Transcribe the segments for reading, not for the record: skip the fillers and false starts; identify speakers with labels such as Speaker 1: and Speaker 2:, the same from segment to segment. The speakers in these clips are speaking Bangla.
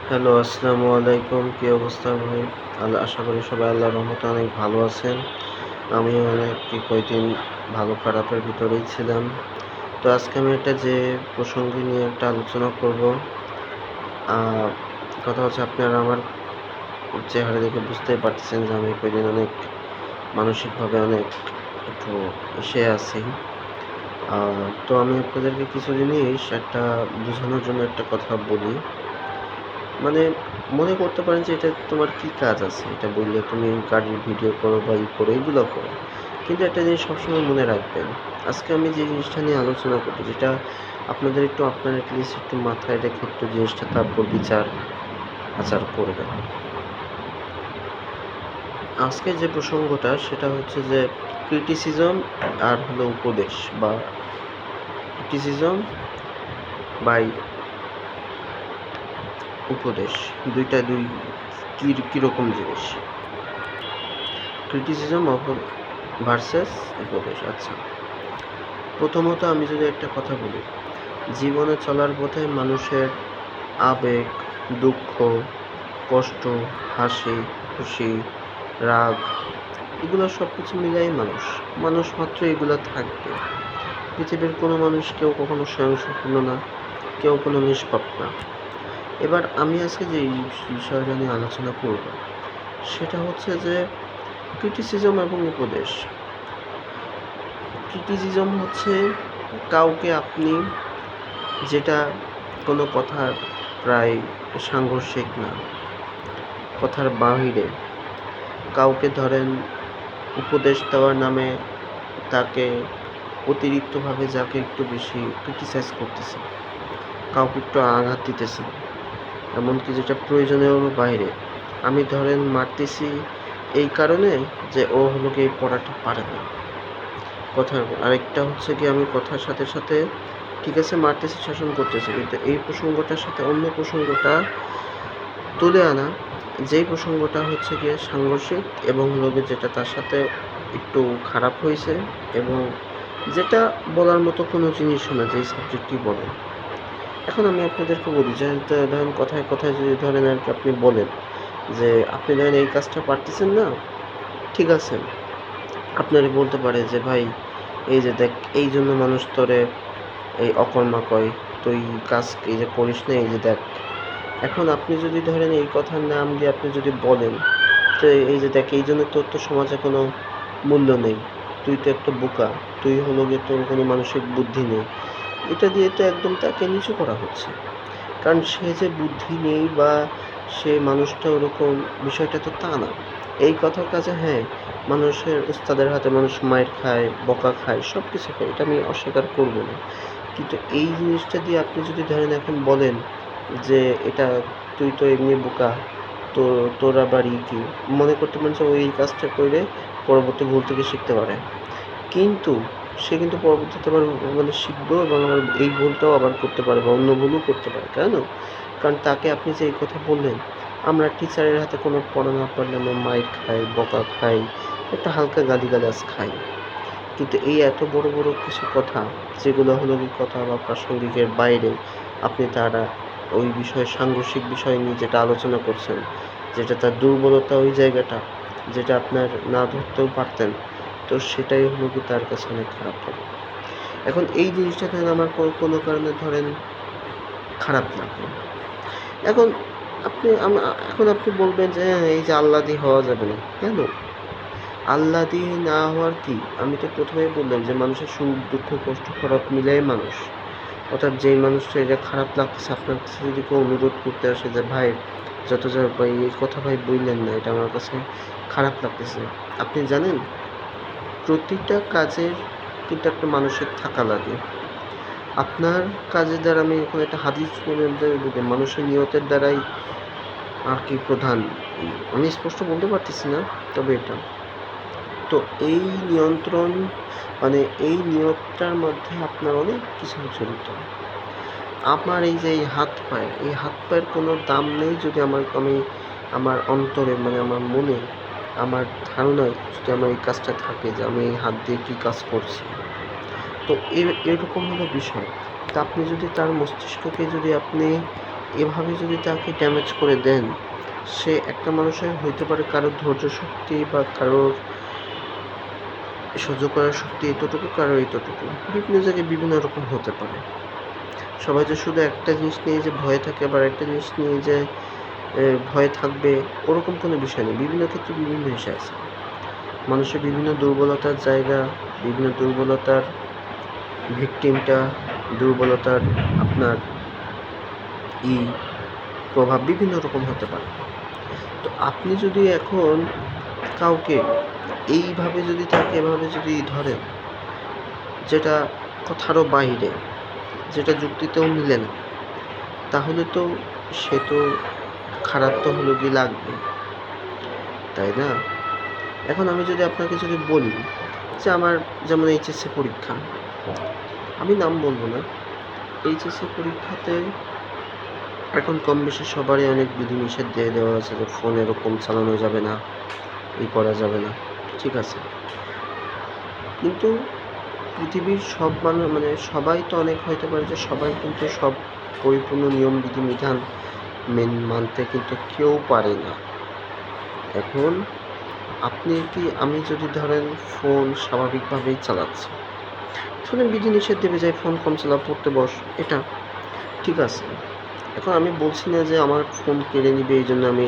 Speaker 1: হ্যালো, আসসালামু আলাইকুম। কি অবস্থা ভাই? আশা করি সবাই আল্লাহর রহমতে অনেক ভালো আছেন। আমিও অনেক কয়দিন ভালো খারাপের ভিতরেই ছিলাম। তো আজকে আমি যে প্রসঙ্গ নিয়ে একটা আলোচনা করব। আ কথা হচ্ছে আপনারা আমার চেহারা দেখে বুঝতেই পারতেছেন যে আমি কয়দিন অনেক মানসিকভাবে অনেক একটু আছি। আ তো আমি আপনাদেরকে কিছু জিনিস বোঝানোর জন্য একটা কথা বলি। মানে মনে করতে পারেন যে এটা তোমার কি কাজ আছে? এটা বললে তুমি গাড়ির ভিডিও করো বা করো এগুলো করো। কিন্তু একটা জিনিস সবসময় মনে রাখবেন। আজকে আমি যে জিনিসটা নিয়ে আলোচনা করব যেটা আপনাদের আপনার এটলিস্ট একটু মাথায় রেখে একটু জিনিসটা তারপর বিচার আচার করবেন। আজকে যে প্রসঙ্গটা সেটা হচ্ছে যে ক্রিটিসিজম আর হলো উপদেশ বা ক্রিটিসিজম বাই উপদেশ। ২ টা কিরকম জিনিস? ক্রিটিসিজম ভার্সাস উপদেশ। আচ্ছা, প্রথমত আমি যদি একটা কথা বলি, জীবনে চলার পথে মানুষের আবেগ, দুঃখ, কষ্ট, হাসি, খুশি, রাগ এগুলো সব কিছু মিলাই মানুষ। মানুষ মাত্র এগুলো থাকবে। পৃথিবীর কোনো মানুষ কেউ কখনো স্বয়ংসম্পূর্ণ না, কেউ কোনো নিষ্পাপ না। এবার আমি আজকে যে বিষয়টা নিয়ে আলোচনা করব সেটা হচ্ছে যে ক্রিটিসিজম এবং উপদেশ। ক্রিটিসিজম হচ্ছে কাউকে আপনি যেটা কোনো কথার প্রায় সাংঘর্ষিক না, কথার বাহিরে কাউকে ধরেন উপদেশ দেওয়ার নামে তাকে অতিরিক্তভাবে যাকে একটু বেশি ক্রিটিসাইজ করতেছে, কাউকে একটু আঘাত দিতেছে, এমনকি যেটা প্রয়োজনেরও বাইরে। আমি ধরেন মারতেছি এই কারণে যে ও হলো গিয়ে এই পড়াটা পারে না। আরেকটা হচ্ছে কি আমি কথার সাথে সাথে ঠিক আছে মারতেছি, শাসন করতেছি, কিন্তু এই প্রসঙ্গটার সাথে অন্য প্রসঙ্গটা তুলে আনা, যেই প্রসঙ্গটা হচ্ছে গিয়ে সাংঘর্ষিক এবং হলো গিয়ে যেটা তার সাথে একটু খারাপ হয়েছে এবং যেটা বলার মতো কোনো জিনিসও না, যেই সাবজেক্টই বলেন। এখন আমি আপনাদেরকে বলি যে ধরেন কথায় কথায় যদি ধরেন আর কি আপনি বলেন যে আপনি ধরেন এই কাজটা পারতেছেন না, ঠিক আছে, আপনারে বলতে পারে যে ভাই এই যে দেখ এই জন্য মানুষ তোরে এই অকর্মা কয়, তুই কাজ এই যে করিস না, এই যে দেখ। এখন আপনি যদি ধরেন এই কথার নাম দিয়ে আপনি যদি বলেন তো এই যে দেখ এই জন্য তোর তো সমাজে কোনো মূল্য নেই, তুই তো একটা বোকা, তুই হলো গিয়ে তোর কোনো মানসিক বুদ্ধি নেই, এটা দিয়ে তো একদম তাকে নিচু করা হচ্ছে। কারণ সে যে বুদ্ধি নেই বা সে মানুষটা ওরকম, বিষয়টা তো তা না। এই কথার কাজে হ্যাঁ, মানুষের উস্তাদের হাতে মানুষ মাইর খায়, বকা খায়, সব কিছু খায়, এটা আমি অস্বীকার করব না। কিন্তু এই জিনিসটা দিয়ে আপনি যদি ধরেন এখন বলেন যে এটা তুই তো এমনি বোকা, তো তোর আবার কি মনে করতে পারেন যে ওই এই কাজটা করে পরবর্তী ভুল থেকে শিখতে পারে, কিন্তু সে কিন্তু পরবর্তীতে আবার মানে শিখবেও এবং আবার এই ভুলটাও আবার করতে পারে বা অন্য ভুলও করতে পারে। কেন? কারণ তাকে আপনি যে এই কথা বললেন, আমরা টিচারের হাতে কোনো পড়া না পারলে আমরা মাইর খাই, বকা খাই, একটা হালকা গালিগালাজ খাই। কিন্তু এই এত বড় বড় কিছু কথা, যেগুলো হলো কি কথা বা প্রাসঙ্গিকের বাইরে আপনি তারা ওই বিষয়ে সাংঘর্ষিক বিষয় নিয়ে যেটা আলোচনা করছেন, যেটা তার দুর্বলতা ওই জায়গাটা, যেটা আপনার না ধরতেও পারতেন, তো সেটাই হলো কি তার কাছে অনেক খারাপ লাগে। এখন এই জিনিসটা ধরেন আমার কোনো কারণে ধরেন খারাপ লাগলো। এখন এখন আপনি বলবেন যে হ্যাঁ, এই যে আল্লাদি হওয়া যাবে না। কেন? আল্লাদি না হওয়ার কি? আমি তো প্রথমেই বললাম যে মানুষের সুখ, দুঃখ, কষ্ট, খারাপ মিলাই মানুষ। অর্থাৎ যেই মানুষটা এটা খারাপ লাগতেছে আপনার কাছে যদি কেউ অনুরোধ করতে আসে যে ভাই যত যা ভাই এই কথা ভাই বললেন না, এটা আমার কাছে খারাপ লাগতেছে। আপনি জানেন প্রতিটা কাজের কিন্তু একটা মানসিক থাকা লাগে। আপনার কাজের দ্বারা আমি এখন একটা হাদিস মানুষের নিয়তের দ্বারাই আর কি প্রধান। আমি স্পষ্ট বলতে পারতেছি না, তবে এটা। তো এই নিয়ন্ত্রণ মানে এই নিয়তটার মধ্যে আপনার অনেক কিছু জড়িত। আমার এই যে এই হাত পায়ে, এই হাত পায়ের কোনো দাম নেই যদি আমি আমার অন্তরে মানে আমার মনে, আমার ধারণায় যদি আমার এই কাজটা থাকে যে আমি এই হাত দিয়ে কী কাজ করছি। তো এরকম হলো বিষয়। তা আপনি যদি তার মস্তিষ্ককে যদি আপনি এভাবে যদি তাকে ড্যামেজ করে দেন, সে একটা মানুষের হইতে পারে কারোর ধৈর্য শক্তি বা কারোর সহ্য করার শক্তি এতটুকু, কারোর এতটুকু, বিভিন্ন জায়গায় বিভিন্ন রকম হতে পারে। সবাই যে শুধু একটা জিনিস নিয়ে যে ভয়ে থাকে, আবার একটা জিনিস নিয়ে যে ভয়ে থাকবে, ওরকম কোনো বিষয় নেই। বিভিন্ন ক্ষেত্রে বিভিন্ন বিষয় আছে। মানুষের বিভিন্ন দুর্বলতার জায়গা, বিভিন্ন দুর্বলতার ভিকটিমটা, দুর্বলতার আপনার প্রভাব বিভিন্ন রকম হতে পারে। তো আপনি যদি এখন কাউকে এইভাবে যদি তাকে এভাবে যদি ধরেন, যেটা কথারও বাইরে, যেটা যুক্তিতেও মিলে না, তাহলে তো সে তো খারাপ তো হলো কি লাগবে, তাই না? এখন আমি যদি আপনাকে যদি বলি যে আমার যেমন এইচএসসি পরীক্ষা, আমি নাম বলবো না, এইচএসসি পরীক্ষাতে এখন কম বেশি সবারই অনেক বিধিনিষেধ দিয়ে দেওয়া আছে যে ফোন এরকম চালানো যাবে না, এই করা যাবে না, ঠিক আছে। কিন্তু পৃথিবীর সব মানুষ মানে সবাই তো অনেক হইতে পারে যে সবাই কিন্তু সব পরিপূর্ণ নিয়ম বিধিবিধান মানতে কিন্তু কেউ পারে না। এখন আমি যদি ধরেন ফোন স্বাভাবিকভাবেই চালাচ্ছি, ধরেন বিধিনিষেধ দেবে যে ফোন কম চালা, পড়তে বস, এটা ঠিক আছে। এখন আমি বলছি না যে আমার ফোন কেড়ে নিবে এই জন্য আমি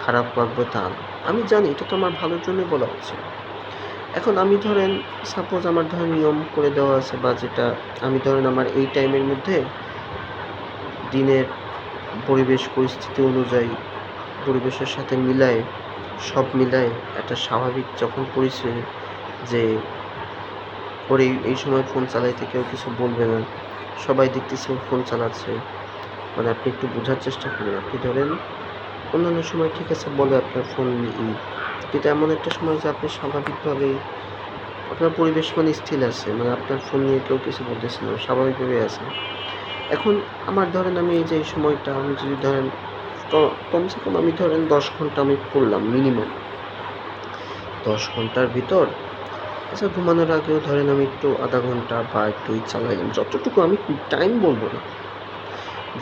Speaker 1: খারাপ লাগবে, তা না। আমি জানি এটা তো আমার ভালোর জন্যই বলা হচ্ছে। এখন আমি ধরেন সাপোজ আমার ধরেন নিয়ম করে দেওয়া আছে, বা যেটা আমি ধরেন আমার এই টাইমের মধ্যে দিনের পরিবেশ পরিস্থিতি অনুযায়ী পরিবেশের সাথে মিলায় সব মিলায় একটা স্বাভাবিক যখন পরিস্থিতি যে ওর এই সময় ফোন চালাইতে কেউ কিছু বলবে না, সবাই দেখতেছে ও ফোন চালাচ্ছে, মানে আপনি একটু বোঝার চেষ্টা করুন। আপনি ধরেন অন্যান্য সময় ঠিক আছে বলে আপনার ফোন কিন্তু এমন একটা সময় যে আপনি স্বাভাবিকভাবে আপনার পরিবেশ মানে স্থির আছে, মানে আপনার ফোন নিয়ে কেউ কিছু বলতেছে না, স্বাভাবিকভাবে আছে। এখন আমার ধরেন আমি এই যে এই সময়টা আমি যদি ধরেন কমসে কম আমি ধরেন 10 ঘন্টা আমি পড়লাম মিনিমাম, 10 ঘন্টার ভিতর আচ্ছা ঘুমানোর আগেও ধরেন আমি একটু আধা ঘন্টা বা একটু চালাইলাম, যতটুকু আমি টাইম বলবো না,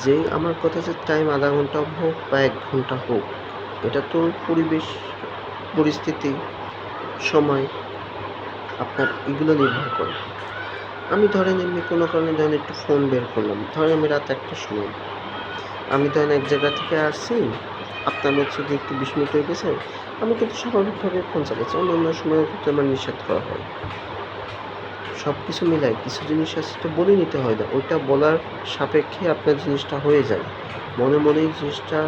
Speaker 1: যে আমার কথা যে টাইম আধা ঘন্টা হোক বা 1 ঘন্টা হোক, এটা তো পরিবেশ পরিস্থিতি সময় আপনার এগুলো নির্ভর করে। আমি ধরেন এমনি কোনো কারণে ধরেন একটু ফোন বের করলাম, ধরেন আমি রাত 1টার সময় আমি ধরেন এক জায়গা থেকে আসছি, আপনার হচ্ছে কি একটু 20 মিনিট হয়ে গেছে, আমি কিন্তু স্বাভাবিকভাবে ফোন চালাচ্ছি, অন্য সময়ও কিন্তু আমার নিষেধ করা হয়। সব কিছু মিলায় কিছু জিনিস আছে তো বলে নিতে হয় না, ওইটা বলার সাপেক্ষে আপনার জিনিসটা হয়ে যায়, মনে মনেই জিনিসটা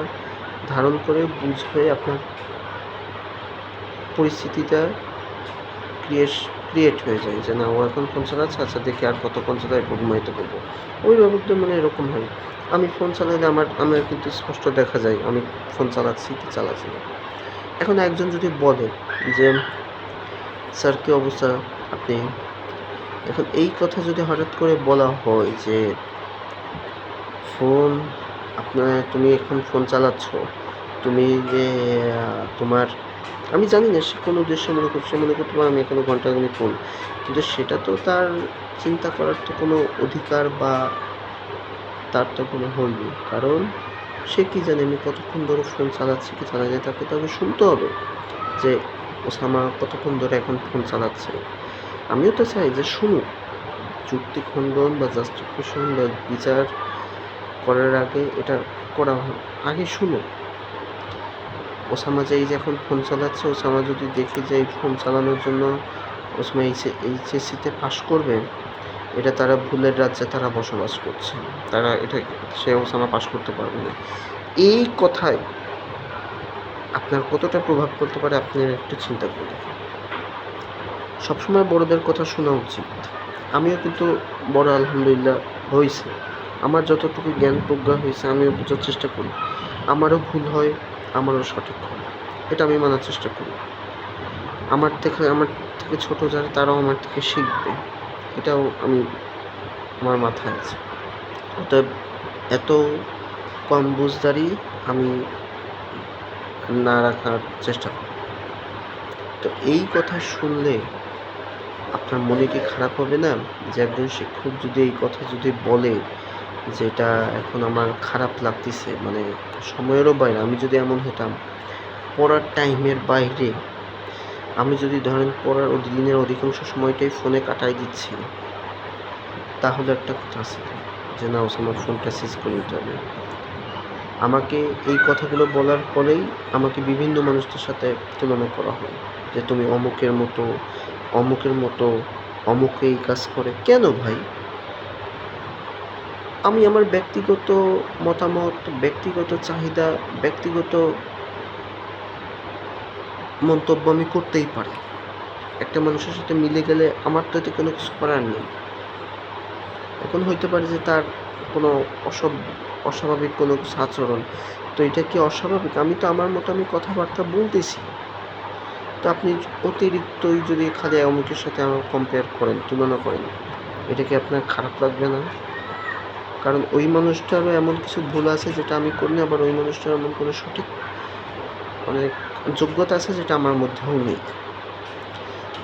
Speaker 1: ধারণ করে বুঝে আপনার পরিস্থিতিটা ক্রিয়েট হয়ে যায় যে না ও এখন ফোন চালাচ্ছে, আচ্ছা দেখি আর কতক্ষণ চালায় ঘুমাইতে পারবো, ওই ব্যাপারটা মানে এরকম হয়। আমি ফোন চালাইলে আমার কিন্তু স্পষ্ট দেখা যায় আমি ফোন চালাচ্ছি কি চালাচ্ছি না। এখন একজন যদি বলে যে স্যার কী অবস্থা আপনি, এখন এই কথা যদি হঠাৎ করে বলা হয় যে ফোন তুমি এখন ফোন চালাচ্ছ, তুমি যে তোমার, আমি জানি না সে কোন উদ্দেশ্যে মনে করছে, মনে করতে পারে আমি এখনো ঘন্টাখানেক ফোন, কিন্তু সেটা তো তার চিন্তা করার তো কোনো অধিকার বা তার তো কোনো হয়নি, কারণ সে কি জানে আমি কতক্ষণ ধরে ফোন চালাচ্ছি কি চালাই, তাকে তো আগে শুনতে হবে যে ওসামা কতক্ষণ ধরে এখন ফোন চালাচ্ছে। আমিও তো চাই যে শুনুক, যুক্তি খণ্ডন বা জাস্টিফিকেশন বা বিচার করার আগে এটা করা আগে শুনুক। ওসামা যে এই যে এখন ফোন চালাচ্ছে, ওসামা যদি দেখি যে এই ফোন চালানোর জন্য ওসামা এইচএসসিতে পাশ করবে, এটা তারা ভুলের রাজ্যে তারা বসবাস করছে, তারা এটা সে ওসামা পাশ করতে পারবে না। এই কথায় আপনার কতটা প্রভাব পড়তে পারে আপনি একটু চিন্তা করে দেখুন। সবসময় বড়দের কথা শোনা উচিত। আমিও কিন্তু বড় আলহামদুলিল্লাহ হয়েছে, আমার যতটুকু জ্ঞান প্রজ্ঞা হয়েছে আমিও বোঝার চেষ্টা করি, আমারও ভুল হয়, আমারও সঠিক হয়, এটা আমি মানার চেষ্টা করি। আমার থেকে ছোট যারা তারাও আমার থেকে শিখবে, এটাও আমার মাথায় আছে। অতএব এত কম বুঝদারি আমি না রাখার চেষ্টা করি। তো এই কথা শুনলে আপনার মনে কি খারাপ হবে না যে একজন শিক্ষক যদি এই কথা যদি বলে যেটা এখন আমার খারাপ লাগতেছে, মানে সময়েরও বাইরে। আমি যদি এমন হতাম, পড়ার টাইমের বাইরে আমি যদি ধরেন পড়ার দিনের অধিকাংশ সময়টাই ফোনে কাটাই দিচ্ছি, তাহলে একটা কথা আছে যে না, আমার ফোনটা সুইচ করে দিতে হবে। আমাকে এই কথাগুলো বলার পরেই আমাকে বিভিন্ন মানুষদের সাথে তুলনা করা হয় যে তুমি অমুকের মতো, অমুকের মতো, অমুকে এই কাজ করে। কেন ভাই? আমি আমার ব্যক্তিগত মতামত, ব্যক্তিগত চাহিদা, ব্যক্তিগত মন্তব্য আমি করতেই পারি। একটা মানুষের সাথে মিলে গেলে আমার তো এতে কোনো কিছু করার নেই। এখন হইতে পারে যে তার কোনো অস্বাভাবিক কোনো কিছু আচরণ, তো এটা কি অস্বাভাবিক? আমি তো আমার মতো আমি কথাবার্তা বলতেছি। তো আপনি অতিরিক্তই যদি খালি অমুকের সাথে আমার কম্পেয়ার করেন, তুলনা করেন, এটা কি আপনার খারাপ লাগবে না? কারণ ওই মানুষটারও এমন কিছু ভুল আছে যেটা আমি করি না, আবার ওই মানুষটার এমন কোনো সঠিক অনেক যোগ্যতা আছে যেটা আমার মধ্যেও নেই।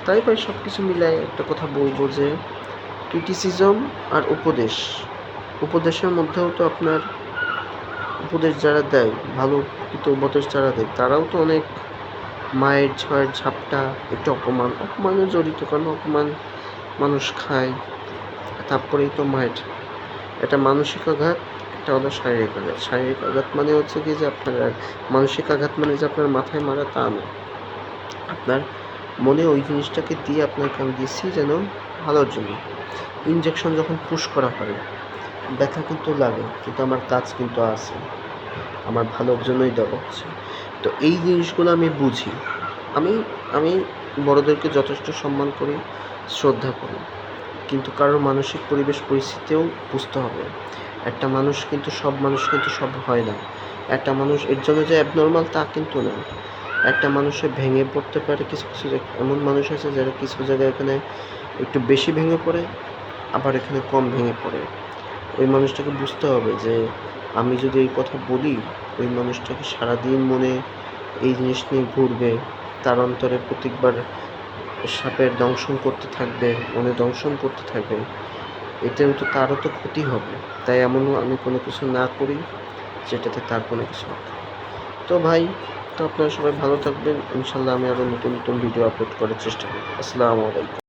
Speaker 1: তাই ভাই সব কিছু মিলায় একটা কথা বলবো যে ক্রিটিসিজম আর উপদেশের মধ্যেও তো আপনার উপদেশ যারা দেয়, ভালো উপদেশ যারা দেয়, তারাও তো অনেক মায়ের ছয়ের ঝাপটা, একটু অপমানে জড়িত। কারণ অপমান মানুষ খায়, তারপরেই তো মায়ের। এটা মানসিক আঘাত, একটা হলো শারীরিক আঘাত। শারীরিক আঘাত মানে হচ্ছে কি যে আপনার, মানসিক আঘাত মানে যে আপনার মাথায় মারা তা না, আপনার মনে ওই জিনিসটাকে দিয়ে আপনাকে আমি দিচ্ছি যেন ভালোর জন্য। ইনজেকশন যখন পুশ করা হয়, ব্যথা কিন্তু লাগে, কিন্তু আমার কাজ কিন্তু আছে, আমার ভালোর জন্যই দেওয়া হচ্ছে। তো এই জিনিসগুলো আমি বুঝি। আমি আমি বড়দেরকে যথেষ্ট সম্মান করি, শ্রদ্ধা করি, কিন্তু কারোর মানসিক পরিবেশ পরিস্থিতিও বুঝতে হবে। একটা মানুষ কিন্তু সব মানুষ কিন্তু সব হয় না। একটা মানুষ এর জন্য যে অ্যাবনর্মাল তা কিন্তু না। একটা মানুষে ভেঙে পড়তে পারে, কিছু কিছু এমন মানুষ আছে যারা কিছু জায়গায় এখানে একটু বেশি ভেঙে পড়ে, আবার এখানে কম ভেঙে পড়ে। ওই মানুষটাকে বুঝতে হবে যে আমি যদি এই কথা বলি, ওই মানুষটাকে সারাদিন মনে এই জিনিস নিয়ে ঘুরবে, তার অন্তরে প্রত্যেকবার সাপের দংশন করতে থাকবে, মনে দংশন করতে থাকবে, এতেও তো তারও তো ক্ষতি হবে। তাই এমনও আমি কোনো কিছু না করি যেটাতে তার কোনো কিছু হবে। তো ভাই, তো আপনারা সবাই ভালো থাকবেন। ইনশাল্লাহ আমি আরও নতুন নতুন ভিডিও আপলোড করার চেষ্টা করব। আসসালামু আলাইকুম।